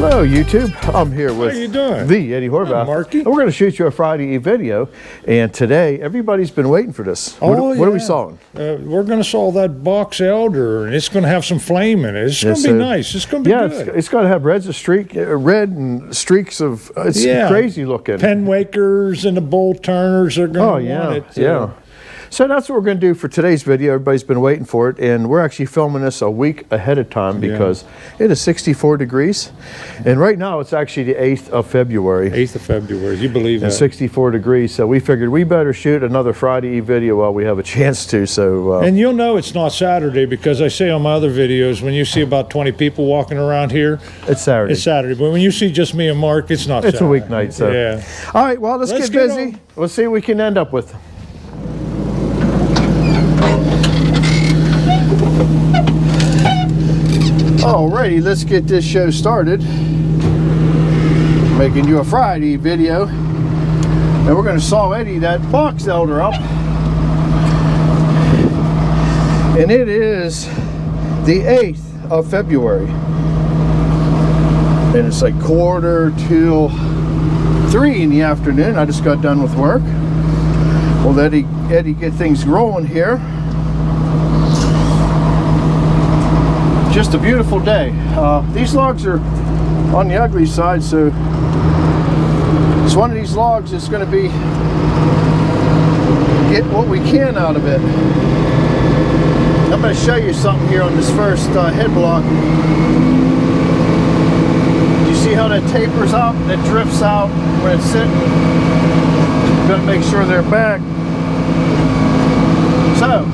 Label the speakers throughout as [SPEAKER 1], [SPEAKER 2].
[SPEAKER 1] Hello YouTube, I'm here with
[SPEAKER 2] How you doing?
[SPEAKER 1] the Eddie Horvath.
[SPEAKER 2] Marky.
[SPEAKER 1] And we're going to shoot you a Friday Eve video, and today everybody's been waiting for this.
[SPEAKER 2] Oh,
[SPEAKER 1] what are we sawing?
[SPEAKER 2] We're going to saw that box elder, and it's going to have some flame in it. It's going to be nice. It's going to be good.
[SPEAKER 1] It's got to have red and streaks of, it's crazy looking.
[SPEAKER 2] Pen wakers and the bolt turners are going to want it.
[SPEAKER 1] Yeah. So that's what we're going to do for today's video. Everybody's been waiting for it, and we're actually filming this a week ahead of time because it is 64 degrees, and right now it's actually the 8th of February.
[SPEAKER 2] 8th of February, you believe that?
[SPEAKER 1] And 64 degrees, so we figured we better shoot another Friday Eve video while we have a chance to. So
[SPEAKER 2] and you'll know it's not Saturday because I say on my other videos, when you see about 20 people walking around here,
[SPEAKER 1] it's Saturday.
[SPEAKER 2] It's Saturday, but when you see just me and Mark, it's not
[SPEAKER 1] It's
[SPEAKER 2] Saturday.
[SPEAKER 1] a weeknight, so.
[SPEAKER 2] Yeah.
[SPEAKER 1] All right, well, let's get busy. Let's see what we can end up with. Alrighty, let's get this show started. Making you a Friday video. And we're going to saw Eddie that box elder up. And it is the 8th of February. And it's like 2:45 in the afternoon. I just got done with work. Well, Eddie get things rolling here. Just a beautiful day. These logs are on the ugly side, so it's one of these logs that's going to be get what we can out of it. I'm going to show you something here on this first head block. You see how that tapers out, that drifts out when it's sitting? I'm going to make sure they're back. So,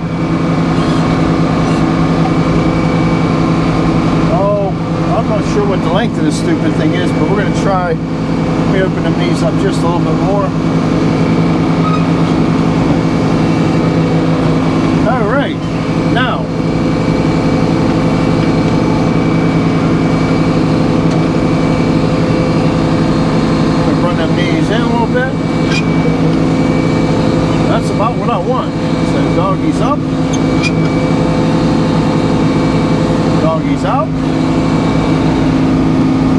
[SPEAKER 1] I'm not sure what the length of this stupid thing is, but we're going to try. Let me open them knees up just a little bit more. All right, now I'm going to run them knees in a little bit. That's about what I want. So doggies up, doggies out.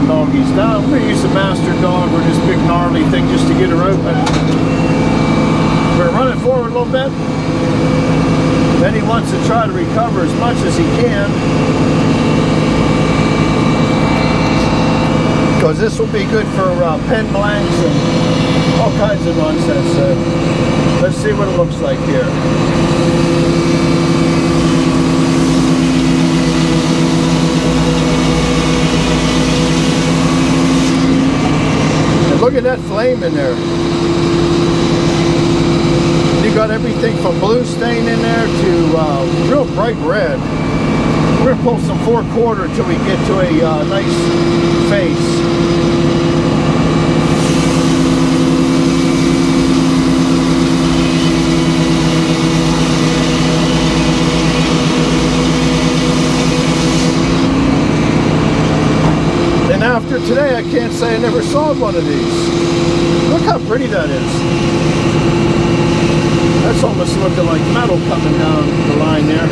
[SPEAKER 1] Doggies down. I'm going to use the master dog or this big gnarly thing just to get her open. We're running forward a little bit. Then he wants to try to recover as much as he can, because this will be good for pen blanks and all kinds of nonsense. So let's see what it looks like here. Look at that flame in there. You got everything from blue stain in there to real bright red. We're going to pull some 4/4 until we get to a nice face. After today, I can't say I never saw one of these. Look how pretty that is. That's almost looking like metal coming down the line there.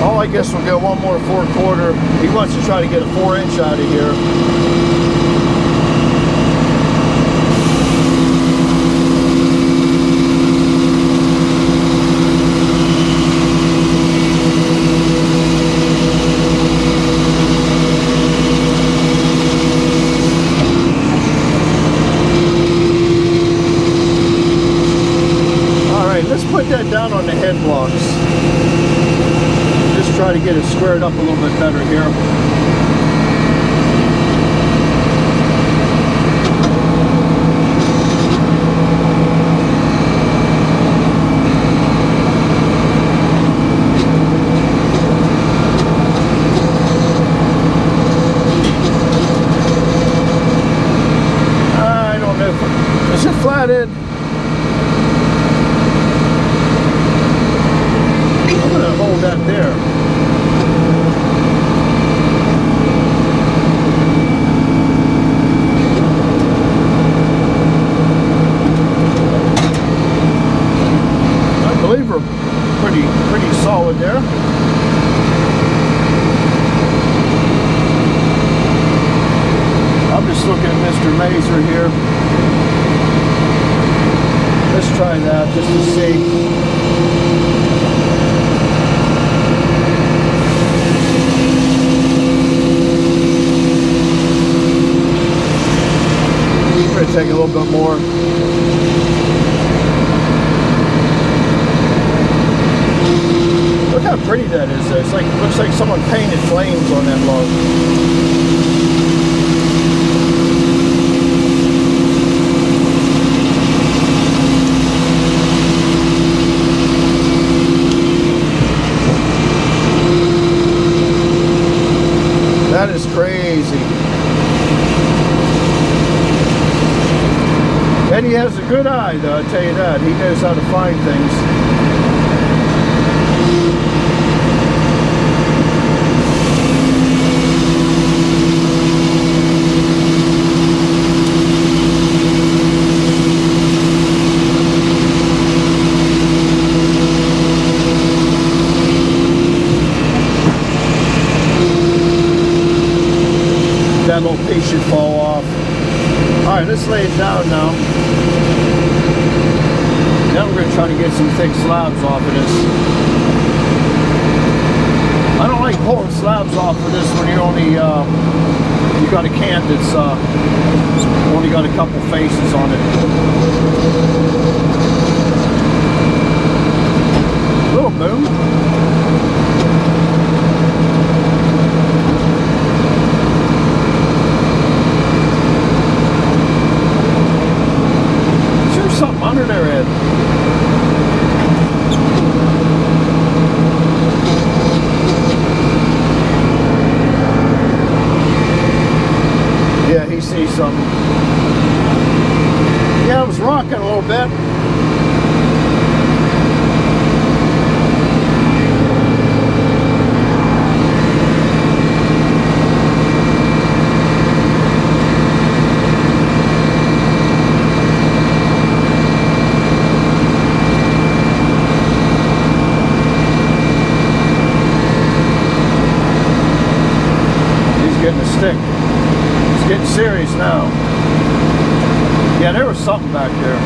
[SPEAKER 1] Oh, I guess we'll get one more 4/4. He wants to try to get a 4" out of here. Put that down on the head blocks. Just try to get it squared up a little bit better here. I don't know if is it flathead? I'm going to hold that there. I believe we're pretty solid there. I'm just looking at Mr. Mazer here. Let's try that just to see. We're gonna take a little bit more. Look how pretty that is though. It's like, looks like someone painted flames on that log. That is crazy. Eddie has a good eye though, I'll tell you that. He knows how to find things. That little piece should fall off. Alright, let's lay it down now. Now we're going to try to get some thick slabs off of this. I don't like pulling slabs off of this when you're only, you got a can that's only got a couple faces on it. Little boom. Something under their head. Yeah, he sees something. Yeah, it was rocking a little bit. Getting a stick. It's getting serious now. Yeah, there was something back there.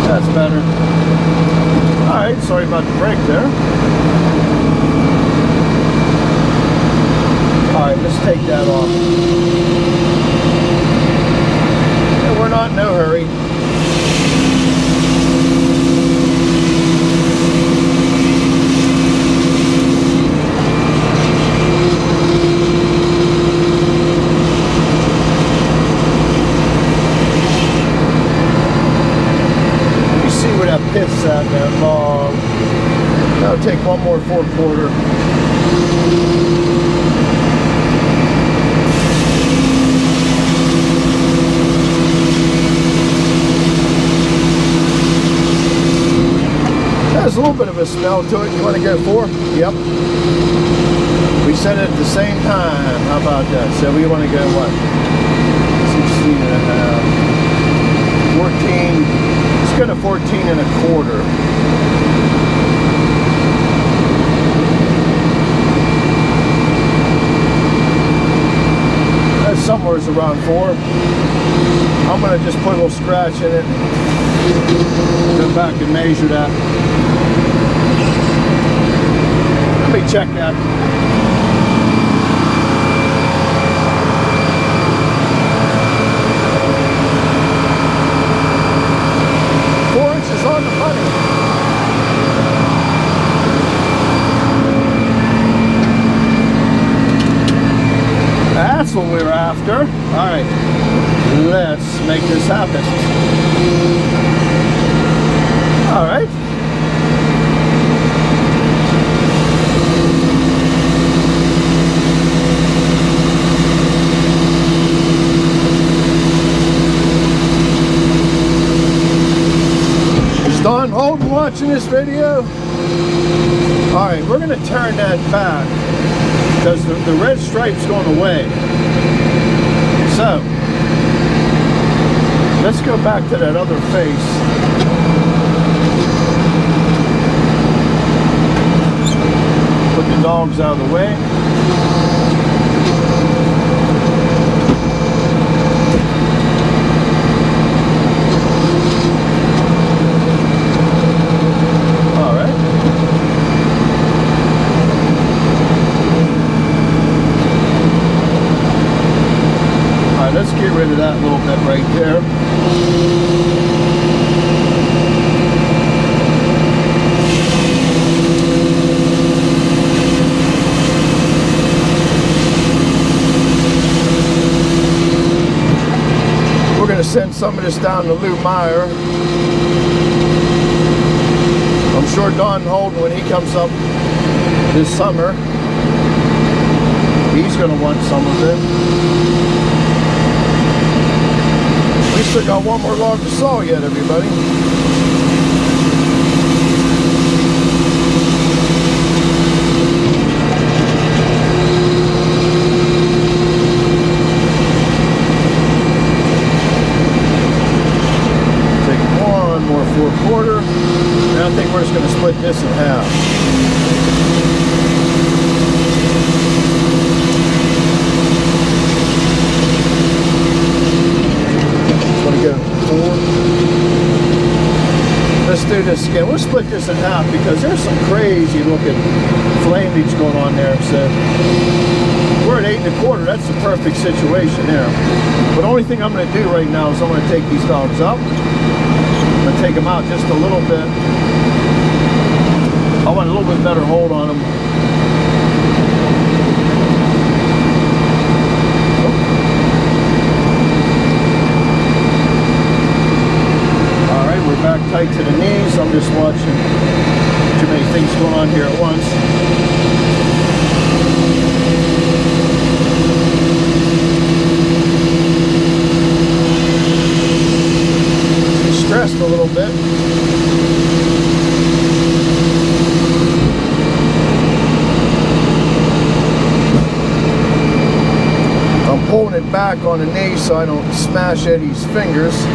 [SPEAKER 1] That's better. Alright, sorry about the break there. Alright, let's take that off. We're not in no hurry. Let me see where that pit's at, that log. I'll take one more 4/4. There's a little bit of a smell to it. You want to go 4? Yep. We set it at the same time. How about that? So we want to go what? 16 and a half. 14. Let's go to 14 and a quarter. That's somewhere around 4. I'm going to just put a little scratch in it. Go back and measure that. Let me check that. Is on the money. That's what we were after. All right, let's make this happen. All right. Don Holden watching this video. Alright, we're going to turn that back because the red stripe's going away. So, Let's go back to that other face. Put the dogs out of the way. All right. All right, let's get rid of that little bit right there. We're going to send some of this down to Lou Meyer. I'm sure Don Holden, when he comes up this summer, he's going to want some of it. We still got one more log to saw yet, everybody. More 4/4, and I think we're just going to split this in half. Just want to go 4. Let's do this again. We'll split this in half because there's some crazy looking flamage going on there. So we're at 8 1/4. That's the perfect situation there. But the only thing I'm going to do right now is I'm going to take these dogs up. I'm going to take them out just a little bit. I want a little bit better hold on them. All right, we're back tight to the knees. I'm just watching too many things going on here at once. Stressed a little bit. I'm pulling it back on the knee so I don't smash Eddie's fingers.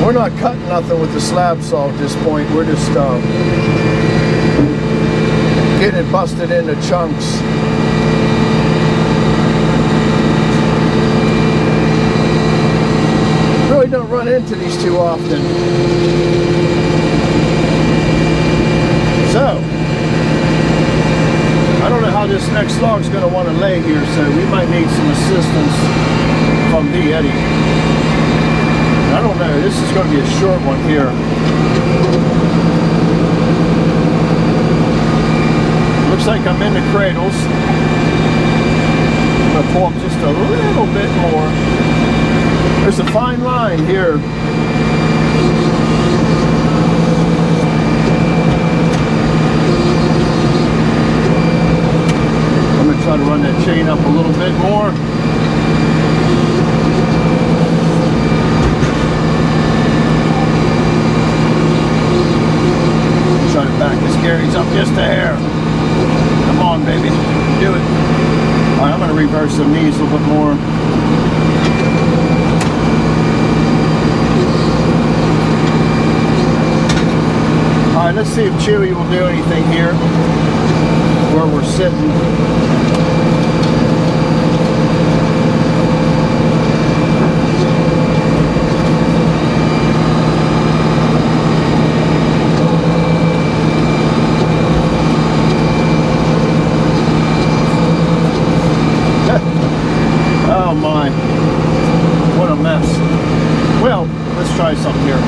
[SPEAKER 1] We're not cutting nothing with the slab saw at this point. We're just getting it busted into chunks. Really don't run into these too often. So, I don't know how this next log's going to want to lay here, so we might need some assistance from the Eddie. I don't know, this is going to be a short one here. Looks like I'm in the cradles. I'm going to pull up just a little bit more. There's a fine line here. I'm going to try to run that chain up a little bit more. Try to back this carries up just a hair. Come on, baby. Do it. All right, I'm going to reverse the knees a little bit more. Alright, let's see if Chewy will do anything here where we're sitting. Oh my, what a mess. Well, let's try something here.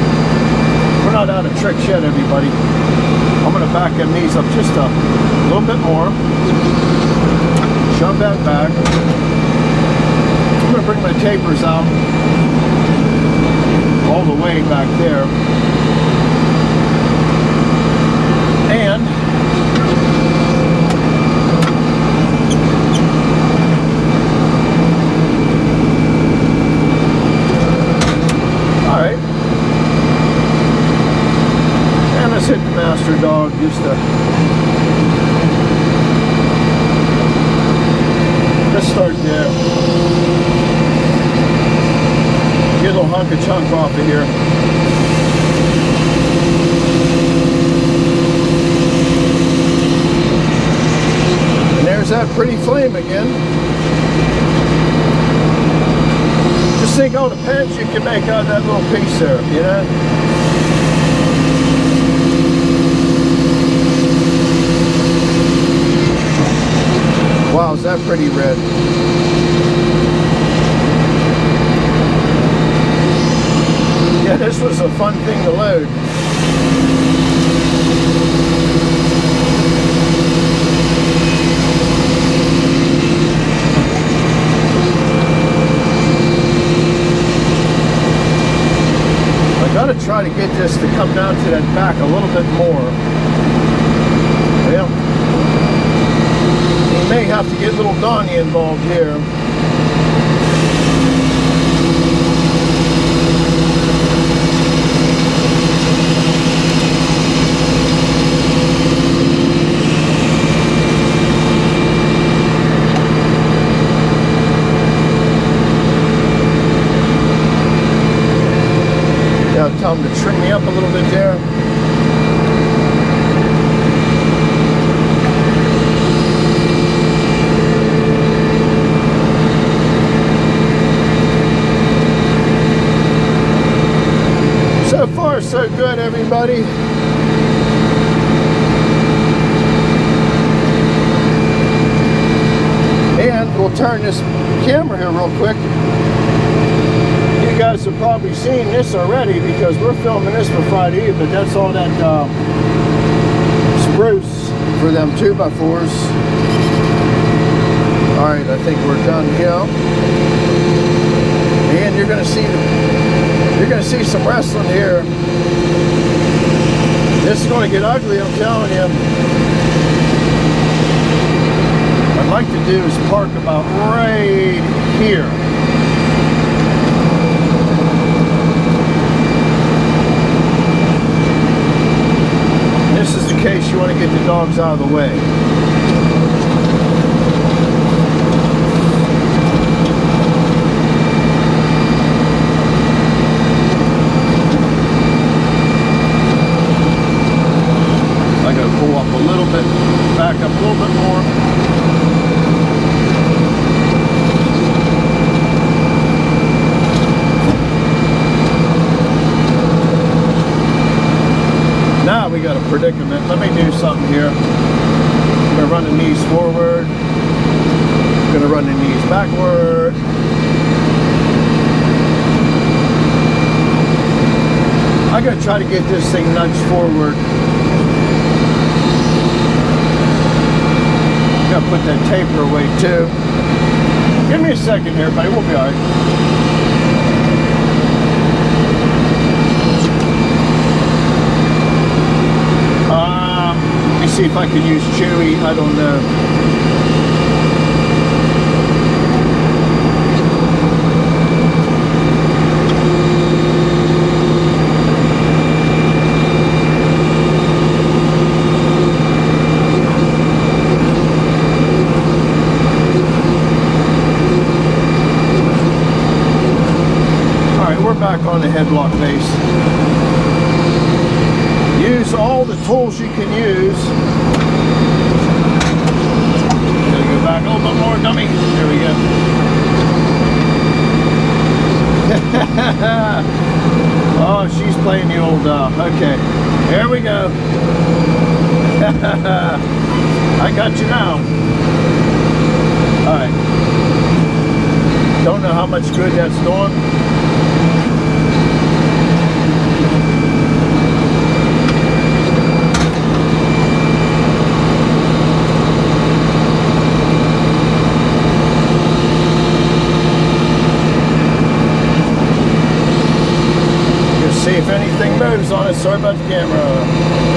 [SPEAKER 1] We're not out of tricks yet, everybody. I'm going to back them knees up just a little bit more. Shove that back. I'm going to bring my tapers out all the way back there. And hit the master dog just to, let's start there. Get a little dunk a chunk off of here. And there's that pretty flame again. Just think all the pens you can make out of that little piece there, you know? Wow, is that pretty red? Yeah, this was a fun thing to load. I gotta try to get this to come down to that back a little bit more. Well, you may have to get little Donnie involved here. Tell them to trim me up a little bit there. So far, so good, everybody. And we'll turn this camera here real quick. You guys have probably seen this already because we're filming this for Friday, but that's all that spruce for them 2x4s. All right, I think we're done here. And you're gonna see some wrestling here. This is gonna get ugly, I'm telling you. What I'd like to do is park about right here. This is the case you want to get the dogs out of the way. I got to pull up a little bit, back up a little bit more. Now we got a predicament. Let me do something here. I'm going to run the knees forward. I'm going to run the knees backward. I got to try to get this thing nudged forward. Got to put that taper away too. Give me a second here, buddy. We'll be all right. Let me see if I can use Chewy. I don't know. All right, we're back on the headlock base. Use all the tools you can use. Gotta go back a little bit more, dummy. There we go. Oh, she's playing the old, okay. There we go. I got you now. All right. Don't know how much good that's doing. See if anything moves on it. Sorry about the camera.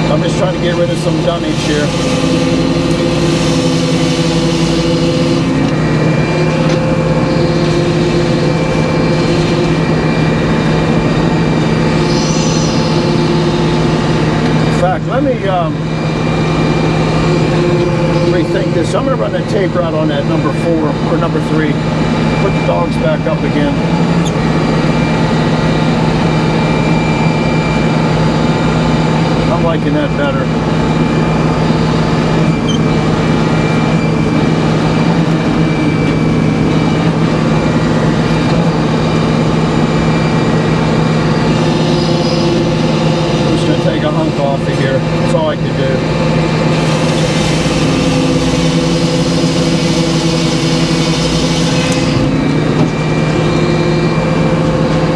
[SPEAKER 1] I'm just trying to get rid of some damage here. In fact, let me rethink this. I'm going to run that taper out on that number 4 or number 3. Put the dogs back up again. liking that better. I'm just gonna take a hunk off of here. That's all I can do.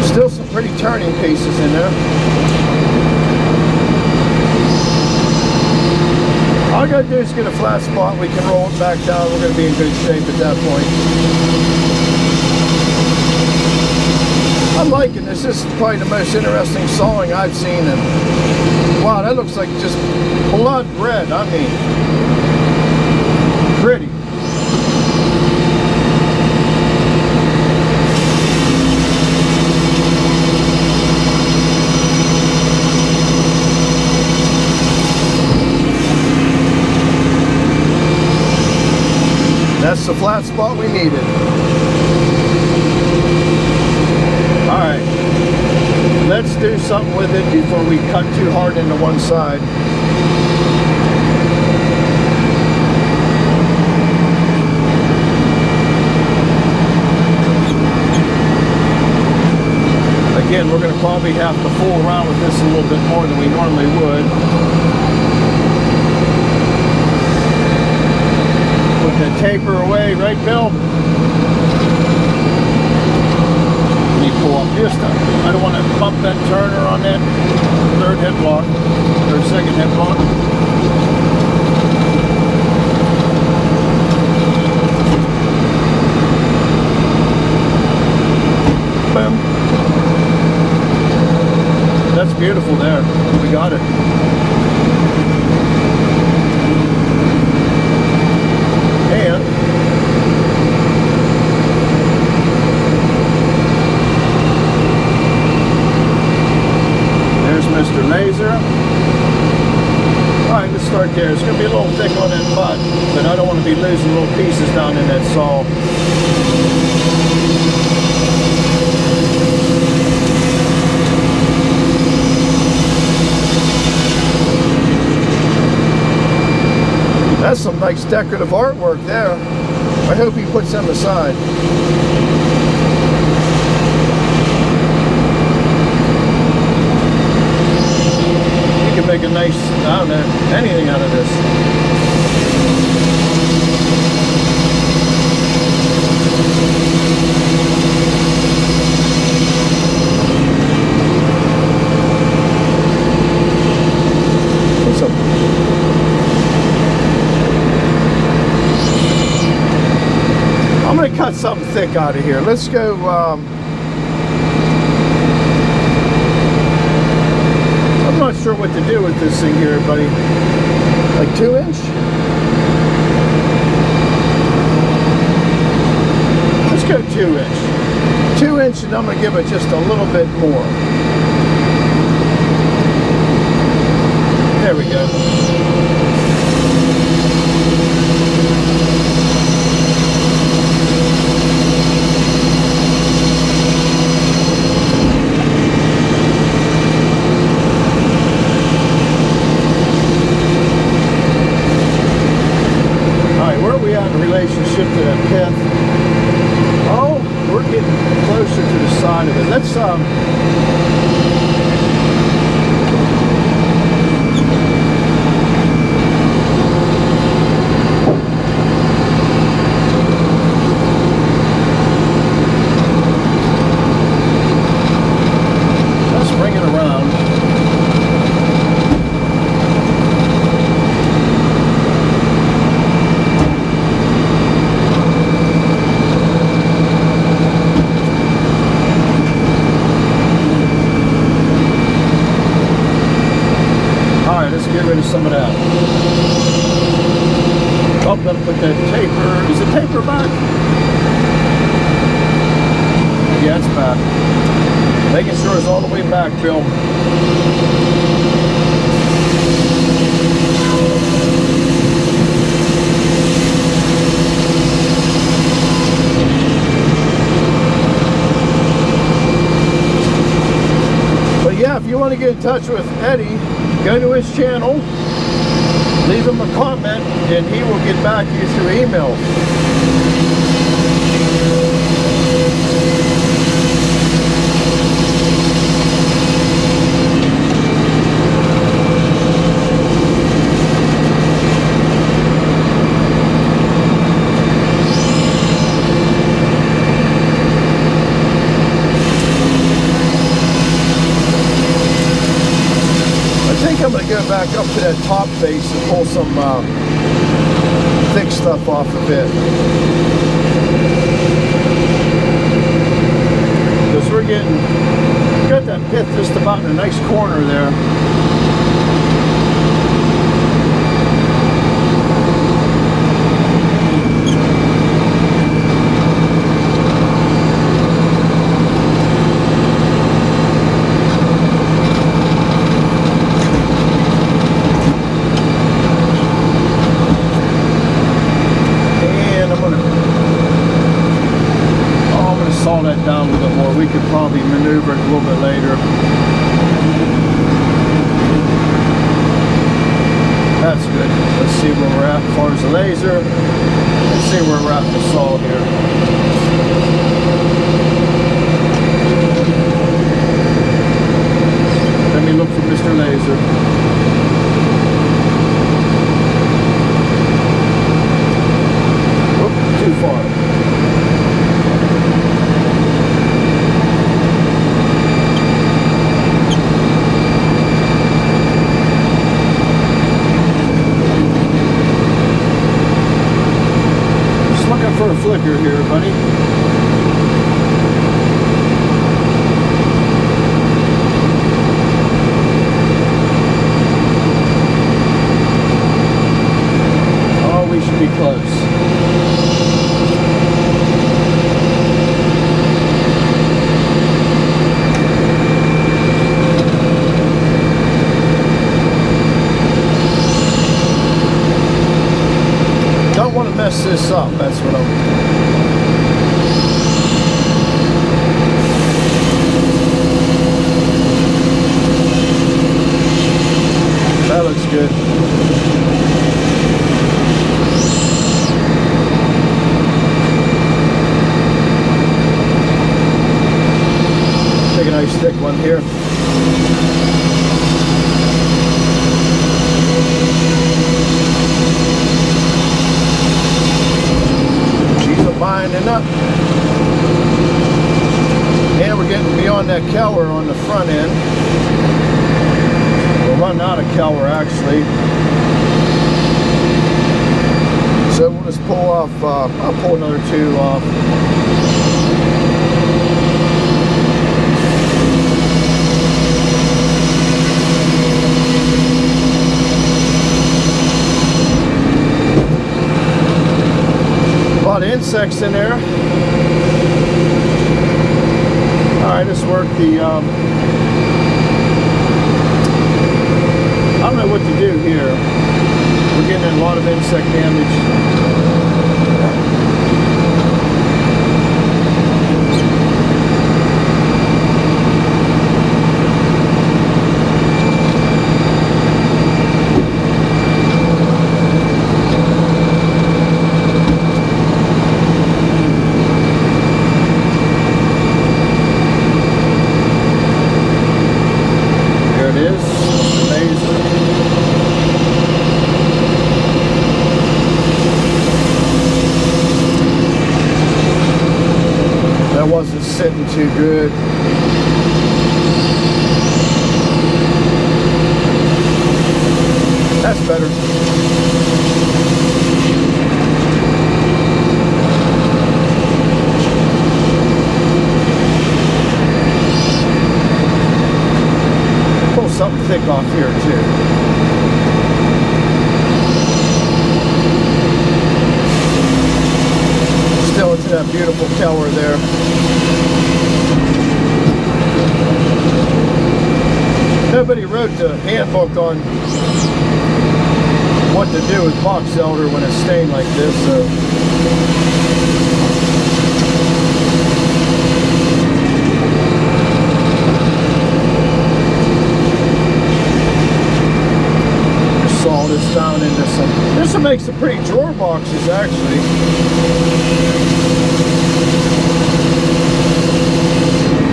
[SPEAKER 1] Still some pretty turning pieces in there. All I gotta do is get a flat spot. We can roll it back down. We're gonna be in good shape at that point. I'm liking this. This is probably the most interesting sawing I've seen. And wow, that looks like just blood red. I mean, pretty. That's the flat spot we needed. All right, let's do something with it before we cut too hard into one side. Again, we're going to probably have to fool around with this a little bit more than we normally would. Put that taper away, right, Bill? Let me pull up just I don't want to bump that turner on that third head block, or second head block. Boom. That's beautiful there. We got it. And there's Mr. Laser. Alright, let's start there. It's going to be a little thick on that butt, but I don't want to be losing little pieces down in that saw. That's some nice decorative artwork there. I hope he puts them aside. You can make a nice, I don't know, anything out of this. I'm going to cut something thick out of here. Let's go, I'm not sure what to do with this thing here, buddy. Like 2-inch? Let's go 2-inch. 2-inch, and I'm going to give it just a little bit more. There we go. Relationship to that pith. Oh, we're getting closer to the side of it. Let's bring it around. Get rid of some of that. Oh, gotta put that taper. Is the taper back? Yeah, it's back. Making sure it's all the way back, Bill. But yeah, if you want to get in touch with Eddie, go to his channel, leave him a comment, and he will get back to you through email. I'm going to go back up to that top face and pull some thick stuff off of it. Because got that pith just about in a nice corner there. That down a little bit more. We could probably maneuver it a little bit later. That's good. Let's see where we're at as far as the laser. Let's see where we're at in the saw here. Let me look for Mr. Laser. Oop, too far. For a flicker here, buddy. Oh, we should be close. Don't want to mess this up, that's what I'm... That looks good. Take a nice thick one here. Binding up, and we're getting beyond that Keller on the front end. We're running out of Keller actually, so we'll just pull off. I'll pull another two off. A lot of insects in there. Alright, let's work the I don't know what to do here. We're getting a lot of insect damage. Wasn't sitting too good. That's better. Pull something thick off here too. Still into that beautiful Keller there. Nobody wrote the handbook on what to do with box elder when it's stained like this, so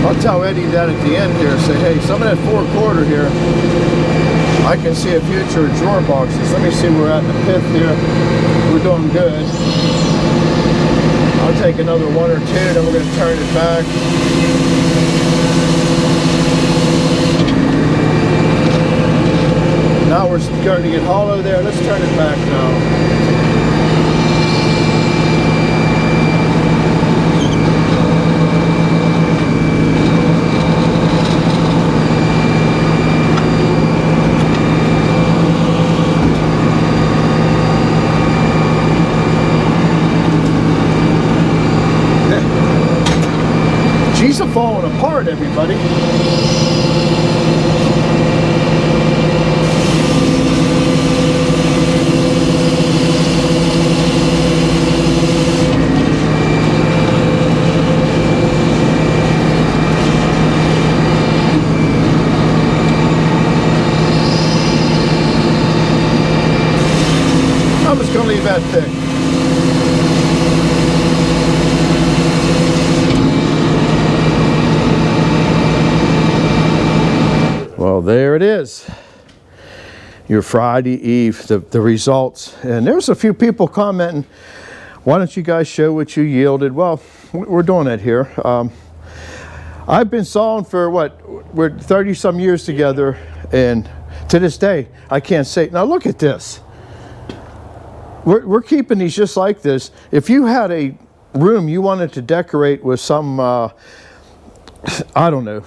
[SPEAKER 1] I'll tell Eddie that at the end here, say, hey, some of that 4/4 here, I can see a future of drawer boxes. Let me see where we're at in the pith here. We're doing good. I'll take another 1 or 2, then we're going to turn it back. Now we're starting to get hollow there. Let's turn it back now. She's falling apart, everybody. I'm just going to leave that thick. Well, there it is. Your Friday Eve, the results. And there's a few people commenting, why don't you guys show what you yielded? Well, we're doing it here. I've been sawing for what, we're 30 some years together, and to this day, I can't say, now look at this. We're keeping these just like this. If you had a room you wanted to decorate with some, I don't know,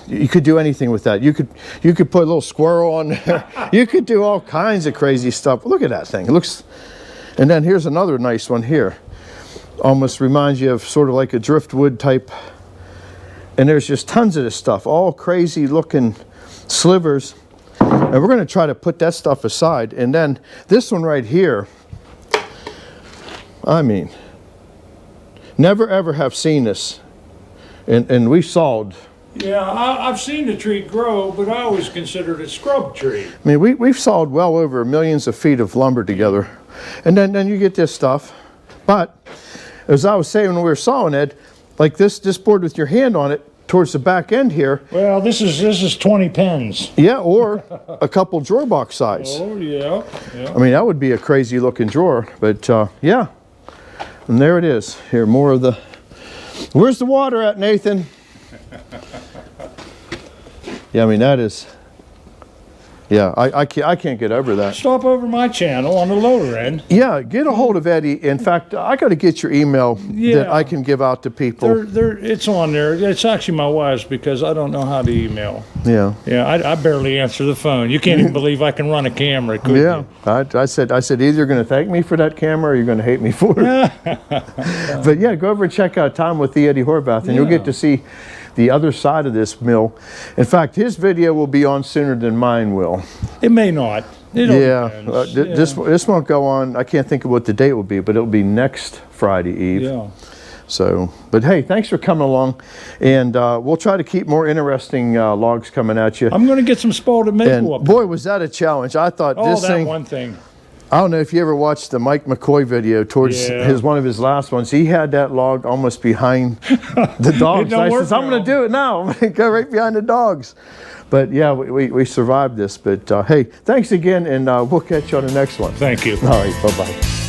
[SPEAKER 1] you could do anything with that. You could put a little squirrel on there. You could do all kinds of crazy stuff. Look at that thing. It looks, and then here's another nice one here. Almost reminds you of sort of like a driftwood type. And there's just tons of this stuff, all crazy looking slivers. And we're going to try to put that stuff aside. And then this one right here, I mean, never ever have seen this. And we sawed.
[SPEAKER 2] Yeah, I've seen the tree grow, but I always considered it a scrub tree.
[SPEAKER 1] I mean, we've sawed well over millions of feet of lumber together. And then you get this stuff. But as I was saying when we were sawing, Ed, like this board with your hand on it towards the back end here.
[SPEAKER 2] Well, this is 20 pens.
[SPEAKER 1] Yeah, or a couple drawer box size.
[SPEAKER 2] Oh, yeah.
[SPEAKER 1] I mean, that would be a crazy looking drawer. But yeah, and there it is. Here, more of the... Where's the water at, Nathan? Yeah, I mean, that is... Yeah, I can't get over that.
[SPEAKER 2] Stop over my channel on the lower end.
[SPEAKER 1] Yeah, get a hold of Eddie. In fact, I got to get your email that I can give out to people.
[SPEAKER 2] It's on there. It's actually my wife's because I don't know how to email.
[SPEAKER 1] Yeah.
[SPEAKER 2] Yeah, I barely answer the phone. You can't even believe I can run a camera, could you?
[SPEAKER 1] I said either you're going to thank me for that camera or you're going to hate me for it. But yeah, go over and check out Time with the Eddie Horvath, and you'll get to see the other side of this mill. In fact, his video will be on sooner than mine will.
[SPEAKER 2] It may not.
[SPEAKER 1] This won't go on. I can't think of what the date will be, but it'll be next Friday Eve.
[SPEAKER 2] Yeah.
[SPEAKER 1] So, but hey, thanks for coming along, and we'll try to keep more interesting logs coming at you.
[SPEAKER 2] I'm going to get some spalted maple up.
[SPEAKER 1] Boy, was that a challenge! I thought this thing.
[SPEAKER 2] one thing.
[SPEAKER 1] I don't know if you ever watched the Mike McCoy video towards one of his last ones. He had that log almost behind the dogs. I said, I'm going to do it now. I'm going to go right behind the dogs. But yeah, we survived this. But hey, thanks again, and we'll catch you on the next one.
[SPEAKER 2] Thank you.
[SPEAKER 1] All right, bye-bye.